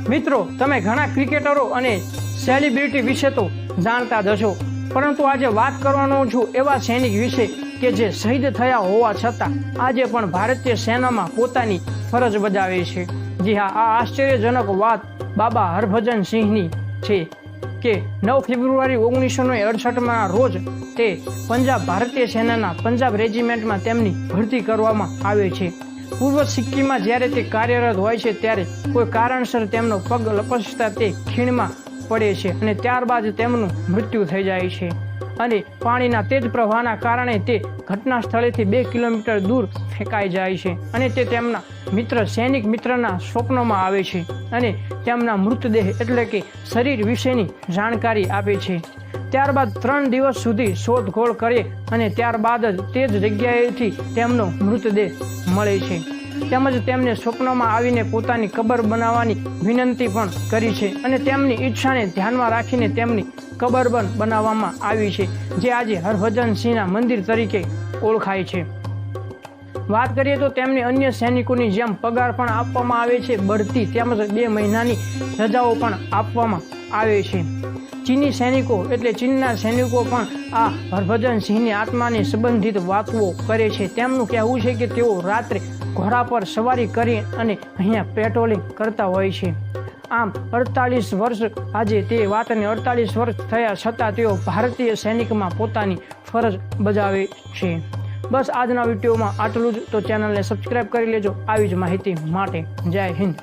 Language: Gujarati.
મિત્રો, તમે ઘણા ક્રિકેટરો અને સેલિબ્રિટી વિશે તો જાણતા જ હશો, પરંતુ આજે વાત કરવાનો છું એવા સૈનિક વિશે કે જે શહીદ થયા હોવા છતાં આજે પણ ભારતીય સેનામાં પોતાની ફરજ બજાવે છે. જી હા, આ આશ્ચર્યજનક વાત બાબા હરભજન સિંહની છે કે 9 ફેબ્રુઆરી 1968 રોજ તે પંજાબ ભારતીય સેનાના પંજાબ રેજિમેન્ટમાં તેમની ભરતી કરવામાં આવે છે. પૂર્વ સિક્કિમમાં જ્યારે તે કાર્યરત હોય છે ત્યારે કોઈ કારણસર તેમનો પગ લપસતા તે ખીણમાં પડે છે અને ત્યારબાદ તેમનું મૃત્યુ થઈ જાય છે. અને પાણીના તેજ પ્રવાહના કારણે તે ઘટના સ્થળેથી 2 કિલોમીટર દૂર ફેંકાઈ જાય છે અને તે તેમના સૈનિક મિત્રના સ્વપ્નમાં આવે છે અને તેમના મૃતદેહ એટલે કે શરીર વિશેની જાણકારી આપે છે. ત્યારબાદ 3 દિવસ સુધી શોધખોળ કરે અને ત્યારબાદ જ તે જ જગ્યાએથી તેમનો મૃતદેહ મળે છે. તેમજ તેમને સ્વપ્નમાં આવીને પોતાની કબર બનાવવાની વિનંતી પણ કરી છે અને તેમની ઈચ્છાને ધ્યાનમાં રાખીને તેમની કબર પણ બનાવવામાં આવી છે, જે આજે હરભજન સિંહના મંદિર તરીકે ઓળખાય છે. વાત કરીએ તો તેમને અન્ય સૈનિકોની જેમ પગાર પણ આપવામાં આવે છે, બઢતી તેમજ 2 મહિનાની રજાઓ પણ આપવામાં આવે છે. ચીનના સૈનિકો પણ આ હરભજન સિંહની આત્માને સંબંધિત વાતો કરે છે. તેમનું કહેવું છે કે તેઓ રાત્રે ઘોડા પર સવારી કરી અને અહીંયા પેટ્રોલિંગ કરતા હોય છે. આમ 48 વર્ષ આજે તે વાતને 48 વર્ષ થયા છતાં તેઓ ભારતીય સૈનિકમાં પોતાની ફરજ બજાવે છે. બસ આજના વિડીયોમાં આટલું જ. તો ચેનલને સબસ્ક્રાઈબ કરી લેજો આવી જ માહિતી માટે. જય હિન્દ.